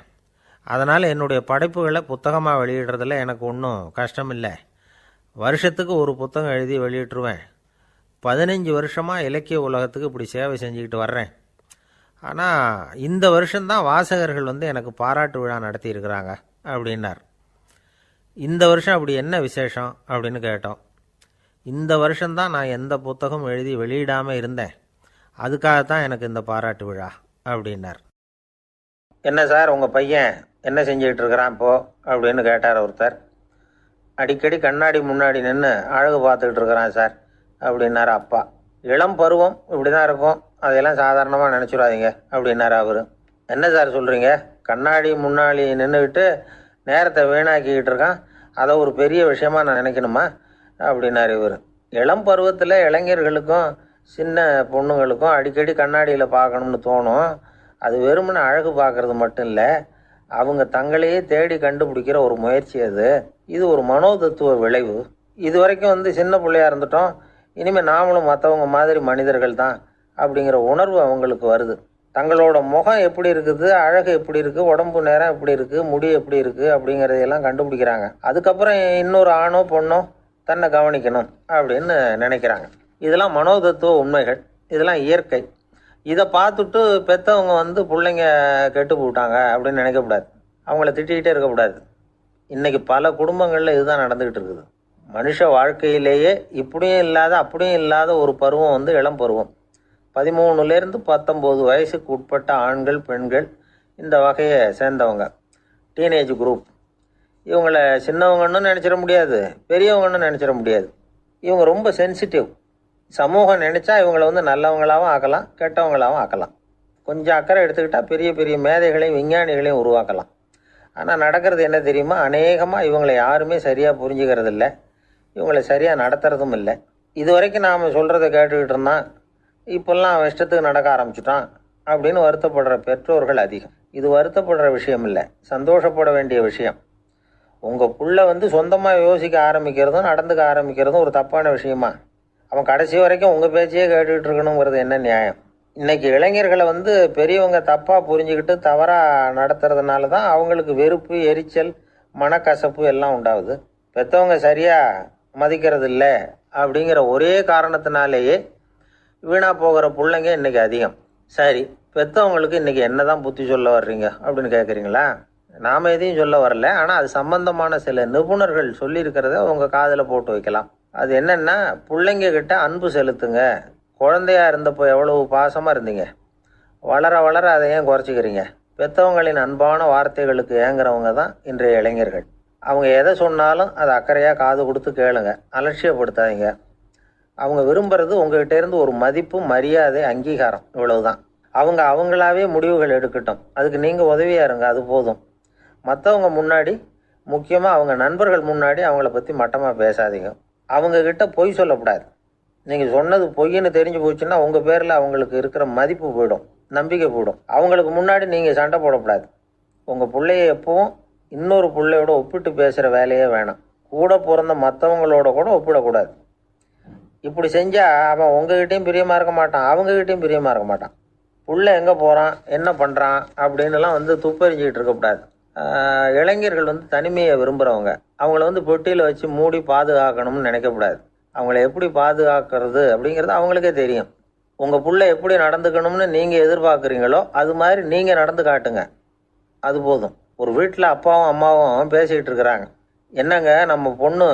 அதனால் என்னுடைய படைப்புகளை புத்தகமாக வெளியிடுறதில் எனக்கு ஒன்றும் கஷ்டம் இல்லை. வருஷத்துக்கு ஒரு புத்தகம் எழுதி வெளியிட்டுருவேன். 15 வருஷமாக இலக்கிய உலகத்துக்கு இப்படி சேவை செஞ்சுக்கிட்டு வர்றேன். ஆனால் இந்த வருஷம்தான் வாசகர்கள் வந்து எனக்கு பாராட்டு விழா நடத்தியிருக்கிறாங்க அப்படின்னார். இந்த வருஷம் அப்படி என்ன விசேஷம் அப்படின்னு கேட்டோம். இந்த வருஷம்தான் நான் எந்த புத்தகம் எழுதி வெளியிடாமல் இருந்தேன், அதுக்காகத்தான் எனக்கு இந்த பாராட்டு விழா அப்படின்னார். என்ன சார், உங்கள் பையன் என்ன செஞ்சுக்கிட்டு இருக்கிறான் இப்போ அப்படின்னு கேட்டார் ஒருத்தர். அடிக்கடி கண்ணாடி முன்னாடி நின்று அழகு பார்த்துக்கிட்டு இருக்கிறான் சார் அப்படின்னார் அப்பா. இளம் பருவம் இப்படி தான் இருக்கும், அதையெல்லாம் சாதாரணமாக நினச்சிடாதீங்க அப்படின்னார் அவர். என்ன சார் சொல்கிறீங்க, கண்ணாடி முன்னாடி நின்றுக்கிட்டு நேரத்தை வீணாக்கிக்கிட்டு இருக்கான், அதை ஒரு பெரிய விஷயமா நான் நினைக்கணுமா அப்படின்னார் இவர். இளம் பருவத்தில் இளைஞர்களுக்கும் சின்ன பொண்ணுங்களுக்கும் அடிக்கடி கண்ணாடியில் பார்க்கணும்னு தோணும். அது வெறுமனே அழகு பார்க்கறது மட்டும் இல்லை, அவங்க தங்களையே தேடி கண்டுபிடிக்கிற ஒரு முயற்சி அது. இது ஒரு மனோதத்துவ விளைவு. இது வரைக்கும் வந்து சின்ன பிள்ளையா இருந்துட்டோம், இனிமேல் நாமளும் மற்றவங்க மாதிரி மனிதர்கள் தான் அப்படிங்கிற உணர்வு அவங்களுக்கு வருது. தங்களோட முகம் எப்படி இருக்குது, அழகு எப்படி இருக்குது, உடம்பு நேரம் எப்படி இருக்குது, முடி எப்படி இருக்குது அப்படிங்கிறதையெல்லாம் கண்டுபிடிக்கிறாங்க. அதுக்கப்புறம் இன்னொரு ஆணோ பொண்ணோ தன்னை கவனிக்கணும் அப்படின்னு நினைக்கிறாங்க. இதெல்லாம் மனோதத்துவ உண்மைகள், இதெல்லாம் இயற்கை. இதை பார்த்துட்டு பெற்றவங்க வந்து பிள்ளைங்க கெட்டு போட்டாங்க அப்படின்னு நினைக்கக்கூடாது, அவங்கள திட்டிகிட்டே இருக்கக்கூடாது. இன்றைக்கி பல குடும்பங்களில் இதுதான் நடந்துக்கிட்டு இருக்குது. மனுஷ வாழ்க்கையிலேயே இப்படியும் இல்லாத அப்படியும் இல்லாத ஒரு பருவம் வந்து இளம் பருவம். 13லேருந்து 19 வயசுக்கு உட்பட்ட ஆண்கள் பெண்கள் இந்த வகையை சேர்ந்தவங்க, டீனேஜ் குரூப். இவங்களை சின்னவங்கன்னு நினச்சிட முடியாது, பெரியவங்கன்னு நினச்சிட முடியாது. இவங்க ரொம்ப சென்சிட்டிவ். சமூகம் நினச்சா இவங்களை நல்லவங்களாகவும் ஆக்கலாம், கெட்டவங்களாகவும் ஆக்கலாம். கொஞ்சம் அக்கறை எடுத்துக்கிட்டால் பெரிய பெரிய மேதைகளையும் விஞ்ஞானிகளையும் உருவாக்கலாம். ஆனால் நடக்கிறது என்ன தெரியுமா? அநேகமாக இவங்களை யாருமே சரியாக புரிஞ்சுக்கிறது இல்லை, இவங்களை சரியாக நடத்துறதும் இல்லை. இது வரைக்கும் நாம் சொல்கிறத கேட்டுக்கிட்டு இருந்தான், இப்போல்லாம் அவன் இஷ்டத்துக்கு நடக்க ஆரம்பிச்சுட்டான் அப்படின்னு வருத்தப்படுற பெற்றோர்கள் அதிகம். இது வருத்தப்படுற விஷயம் இல்லை, சந்தோஷப்பட வேண்டிய விஷயம். உங்கள் புள்ள சொந்தமாக யோசிக்க ஆரம்பிக்கிறதும் நடந்துக்க ஆரம்பிக்கிறதும் ஒரு தப்பான விஷயமா? அவன் கடைசி வரைக்கும் உங்கள் பேச்சையே கேட்டுக்கிட்டு இருக்கணுங்கிறது என்ன நியாயம்? இன்றைக்கி இளைஞர்களை பெரியவங்க தப்பாக புரிஞ்சுக்கிட்டு தவறாக நடத்துறதுனால தான் அவங்களுக்கு வெறுப்பு, எரிச்சல், மனக்கசப்பு எல்லாம் உண்டாகுது. பெற்றவங்க சரியாக மதிக்கிறது இல்லை அப்படிங்கிற ஒரே காரணத்தினாலேயே வீணாக போகிற பிள்ளைங்க இன்றைக்கி அதிகம். சரி, பெற்றவங்களுக்கு இன்றைக்கி என்ன தான் புத்தி சொல்ல வர்றீங்க அப்படின்னு கேட்குறீங்களா? நாம் எதையும் சொல்ல வரல, ஆனால் அது சம்பந்தமான சில நிபுணர்கள் சொல்லியிருக்கிறத உங்கள் காதில் போட்டு வைக்கலாம். அது என்னென்னா, பிள்ளைங்க கிட்ட அன்பு செலுத்துங்க. குழந்தையா இருந்தப்போ எவ்வளவு பாசமாக இருந்தீங்க, வளர வளர அதை ஏன் குறைச்சிக்கிறீங்க? பெற்றவங்களின் அன்பான வார்த்தைகளுக்கு ஏங்குறவங்க தான் இன்றைய இளைஞர்கள். அவங்க எதை சொன்னாலும் அதை அக்கறையாக காது கொடுத்து கேளுங்க, அலட்சியப்படுத்தாதீங்க. அவங்க விரும்புகிறது உங்ககிட்ட இருந்து ஒரு மதிப்பு, மரியாதை, அங்கீகாரம், இவ்வளவுதான். அவங்க அவங்களாவே முடிவுகள் எடுக்கட்டும், அதுக்கு நீங்கள் உதவியாக இருங்க, அது போதும். மற்றவங்க முன்னாடி, முக்கியமாக அவங்க நண்பர்கள் முன்னாடி அவங்கள பற்றி மட்டமாக பேசாதீங்க. அவங்கக்கிட்ட பொய் சொல்லக்கூடாது. நீங்கள் சொன்னது பொய்ன்னு தெரிஞ்சு போச்சுன்னா உங்கள் பேரில் அவங்களுக்கு இருக்கிற மதிப்பு போயிடும், நம்பிக்கை போயிடும். அவங்களுக்கு முன்னாடி நீங்கள் சண்டை போடக்கூடாது. உங்கள் பிள்ளைய எப்பவும் இன்னொரு பிள்ளையோட ஒப்பிட்டு பேசுகிற வேலையே வேணாம். கூட பிறந்த மற்றவங்களோட கூட ஒப்பிடக்கூடாது. இப்படி செஞ்சால் அவன் உங்ககிட்டையும் பிரியமாக இருக்க மாட்டான், அவங்ககிட்டையும் பிரியமாக இருக்க மாட்டான். புள்ள எங்கே போகிறான், என்ன பண்ணுறான் அப்படின்னுலாம் துப்பறிஞ்சிக்கிட்டு இருக்கக்கூடாது. இளைஞர்கள் தனிமையை விரும்புகிறவங்க. அவங்கள பெட்டியில் வச்சு மூடி பாதுகாக்கணும்னு நினைக்கக்கூடாது. அவங்கள எப்படி பாதுகாக்கிறது அப்படிங்கிறது அவங்களுக்கே தெரியும். உங்கள் புள்ள எப்படி நடந்துக்கணும்னு நீங்கள் எதிர்பார்க்குறீங்களோ அது மாதிரி நீங்கள் நடந்து காட்டுங்க, அது போதும். ஒரு வீட்டில் அப்பாவும் அம்மாவும் பேசிக்கிட்டு இருக்கிறாங்க. என்னங்க, நம்ம பொண்ணு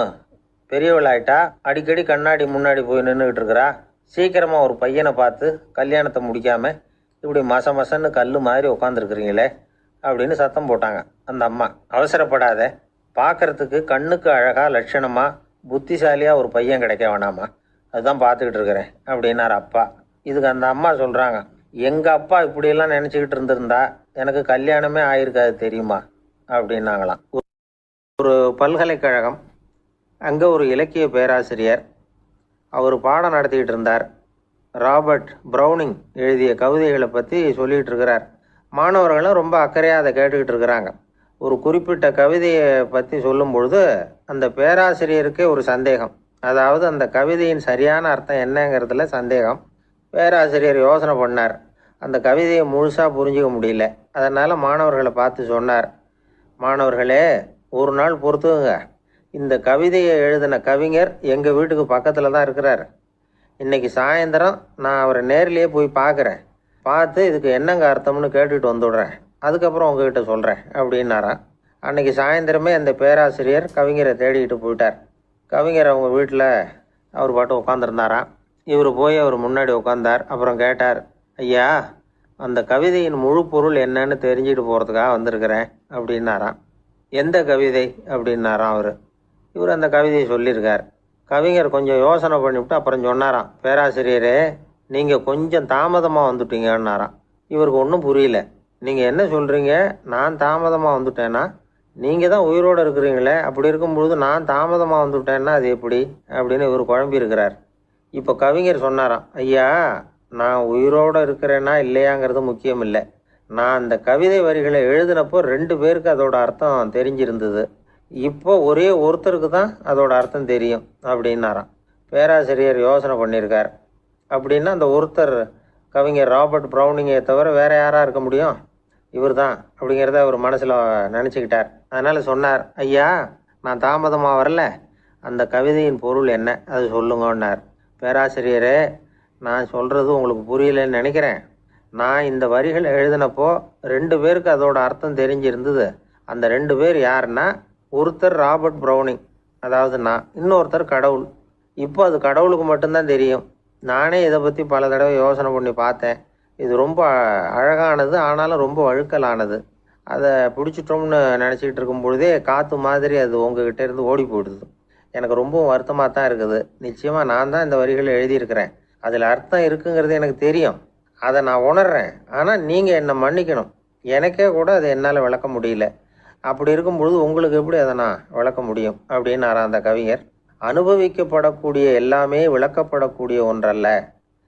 பெரியவளாயிட்டா, அடிக்கடி கண்ணாடி முன்னாடி போய் நின்றுக்கிட்டு இருக்கிறா, சீக்கிரமாக ஒரு பையனை பார்த்து கல்யாணத்தை முடிக்காமல் இப்படி மசன்னு கல் மாதிரி உட்காந்துருக்குறீங்களே அப்படின்னு சத்தம் போட்டாங்க அந்த அம்மா. அவசரப்படாத, பார்க்கறதுக்கு கண்ணுக்கு அழகாக லட்சணமாக புத்திசாலியாக ஒரு பையன் கிடைக்க வேணாமா, அதுதான் பார்த்துக்கிட்டு இருக்கிறேன் அப்படின்னார் அப்பா. இதுக்கு அந்த அம்மா சொல்கிறாங்க, எங்கள் அப்பா இப்படியெல்லாம் நினச்சிக்கிட்டு இருந்திருந்தா எனக்கு கல்யாணமே ஆயிருக்காது தெரியுமா அப்படின்னாங்களாம். ஒரு பல்கலைக்கழகம், அங்கே ஒரு இலக்கிய பேராசிரியர், அவர் பாடம் நடத்திக்கிட்டு இருந்தார். ராபர்ட் ப்ரௌனிங் எழுதிய கவிதைகளை பற்றி சொல்லிகிட்டு இருக்கிறார். மாணவர்களும் ரொம்ப அக்கறையாக அதை கேட்டுக்கிட்டு இருக்கிறாங்க. ஒரு குறிப்பிட்ட கவிதையை பற்றி சொல்லும் பொழுது அந்த பேராசிரியருக்கே ஒரு சந்தேகம். அதாவது அந்த கவிதையின் சரியான அர்த்தம் என்னங்கிறதுல சந்தேகம். பேராசிரியர் யோசனை பண்ணார். அந்த கவிதையை முழுசாக புரிஞ்சிக்க முடியல. அதனால் மாணவர்களை பார்த்து சொன்னார், மாணவர்களே, ஒரு நாள் பொறுத்துங்க, இந்த கவிதையை எழுதின கவிஞர் எங்கள் வீட்டுக்கு பக்கத்தில் தான் இருக்கிறார். இன்றைக்கி சாயந்தரம் நான் அவரை நேர்லேயே போய் பார்க்குறேன், பார்த்து இதுக்கு என்னங்க அர்த்தம்னு கேட்டுட்டு வந்துடுறேன், அதுக்கப்புறம் உங்ககிட்ட சொல்கிறேன் அப்படின்னாராம். அன்றைக்கி சாயந்தரமே அந்த பேராசிரியர் கவிஞரை தேடிக்கிட்டு போயிட்டார். கவிஞர் அவங்க வீட்டில் அவர் பாட்டு உட்காந்துருந்தாராம். இவர் போய் அவர் முன்னாடி உட்காந்தார். அப்புறம் கேட்டார், ஐயா, அந்த கவிதையின் முழு பொருள் என்னன்னு தெரிஞ்சுட்டு போகிறதுக்காக வந்திருக்கிறேன் அப்படின்னாராம். எந்த கவிதை அப்படின்னாராம் அவர். இவர் அந்த கவிதையை சொல்லியிருக்கார். கவிஞர் கொஞ்சம் யோசனை பண்ணிவிட்டு அப்புறம் சொன்னாராம், பேராசிரியரே, நீங்கள் கொஞ்சம் தாமதமாக வந்துட்டீங்கன்னாராம். இவருக்கு ஒன்றும் புரியல. நீங்கள் என்ன சொல்கிறீங்க, நான் தாமதமாக வந்துட்டேன்னா? நீங்கள் தான் உயிரோடு இருக்கிறீங்களே, அப்படி இருக்கும்பொழுது நான் தாமதமாக வந்துவிட்டேன்னா அது எப்படி அப்படின்னு இவர் குழம்பி இருக்கிறார். இப்போ கவிஞர் சொன்னாராம், ஐயா, நான் உயிரோடு இருக்கிறேன்னா இல்லையாங்கிறது முக்கியம் இல்லை. நான் அந்த கவிதை வரிகளை எழுதினப்போ 2 பேருக்கு அதோட அர்த்தம் தெரிஞ்சிருந்தது. இப்போ ஒரே ஒருத்தருக்கு தான் அதோட அர்த்தம் தெரியும் அப்படின்னாராம். பேராசிரியர் யோசனை பண்ணியிருக்கார். அப்படின்னா அந்த ஒருத்தர் கவிஞர் ராபர்ட் ப்ரௌனிங்கை தவிர வேற யாராக இருக்க முடியும்? இவர் தான் அப்படிங்கிறத அவர் மனசில் நினச்சிக்கிட்டார். அதனால் சொன்னார், ஐயா, நான் தாமதமாக வரல, அந்த கவிதையின் பொருள் என்ன அது சொல்லுங்கன்னார். பேராசிரியரே, நான் சொல்கிறது உங்களுக்கு புரியலன்னு நினைக்கிறேன். நான் இந்த வரிகள் எழுதினப்போ 2 பேருக்கு அதோட அர்த்தம் தெரிஞ்சிருந்தது. அந்த 2 பேர் யாருன்னா, ஒருத்தர் ராபர்ட் ப்ரௌனிங், அதாவது நான், இன்னொருத்தர் கடவுள். இப்போ அது கடவுளுக்கு மட்டும்தான் தெரியும். நானே இதை பற்றி பல தடவை யோசனை பண்ணி பார்த்தேன். இது ரொம்ப அழகானது, ஆனாலும் ரொம்ப வழுக்கலானது. அதை பிடிச்சிட்டோம்னு நினச்சிக்கிட்டு இருக்கும் பொழுதே காற்று மாதிரி அது உங்ககிட்ட இருந்து ஓடி போயிடுது. எனக்கு ரொம்பவும் வருத்தமாக தான் இருக்குது. நிச்சயமாக நான் தான் இந்த வரிகளை எழுதியிருக்கிறேன். அதில் அர்த்தம் இருக்குங்கிறது எனக்கு தெரியும். அதை நான் உணர்றேன். ஆனால் நீங்கள் என்னை மன்னிக்கணும். எனக்கே கூட அதை என்னால் விளக்க முடியல. அப்படி இருக்கும் பொழுது உங்களுக்கு எப்படி அதை நான் விளக்க முடியும் அப்படின்னாரா அந்த கவிஞர். அனுபவிக்கப்படக்கூடிய எல்லாமே விளக்கப்படக்கூடிய ஒன்றல்ல,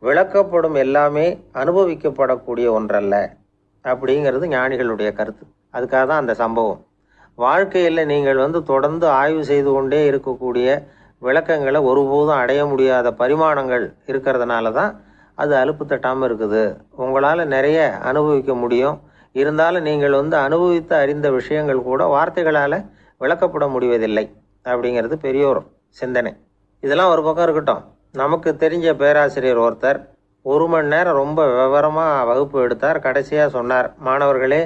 விளக்கப்படும் எல்லாமே அனுபவிக்கப்படக்கூடிய ஒன்றல்ல அப்படிங்கிறது ஞானிகளுடைய கருத்து. அதுக்காக தான் அந்த சம்பவம். வாழ்க்கையில் நீங்கள் தொடர்ந்து ஆய்வு செய்து கொண்டே இருக்கக்கூடிய விளக்கங்களை ஒருபோதும் அடைய முடியாத பரிமாணங்கள் இருக்கிறதுனால தான் அது அலுப்பு தட்டாமல் இருக்குது. உங்களால் நிறைய அனுபவிக்க முடியும். இருந்தாலும் நீங்கள் அனுபவித்து அறிந்த விஷயங்கள் கூட வார்த்தைகளால் விளக்கப்பட முடிவதில்லை அப்படிங்கிறது பெரியோர் சிந்தனை. இதெல்லாம் ஒரு பக்கம் இருக்கட்டும். நமக்கு தெரிஞ்ச பேராசிரியர் ஒருத்தர் 1 மணி நேரம் ரொம்ப விவரமாக வகுப்பு எடுத்தார். கடைசியாக சொன்னார், மாணவர்களே,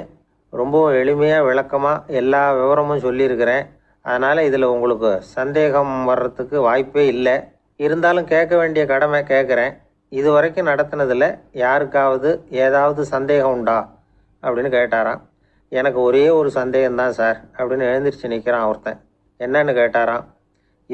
ரொம்பவும் எளிமையாக விளக்கமாக எல்லா விவரமும் சொல்லியிருக்கிறேன். அதனால் இதில் உங்களுக்கு சந்தேகம் வர்றதுக்கு வாய்ப்பே இல்லை. இருந்தாலும் கேட்க வேண்டிய கடமை கேட்குறேன். இது வரைக்கும் நடத்தினதில் யாருக்காவது ஏதாவது சந்தேகம் உண்டா அப்படின்னு கேட்டாராம். எனக்கு ஒரே ஒரு சந்தேகம்தான் சார் அப்படின்னு எழுந்திரிச்சு நிற்கிறான் ஒருத்தன். என்னன்னு கேட்டாராம்.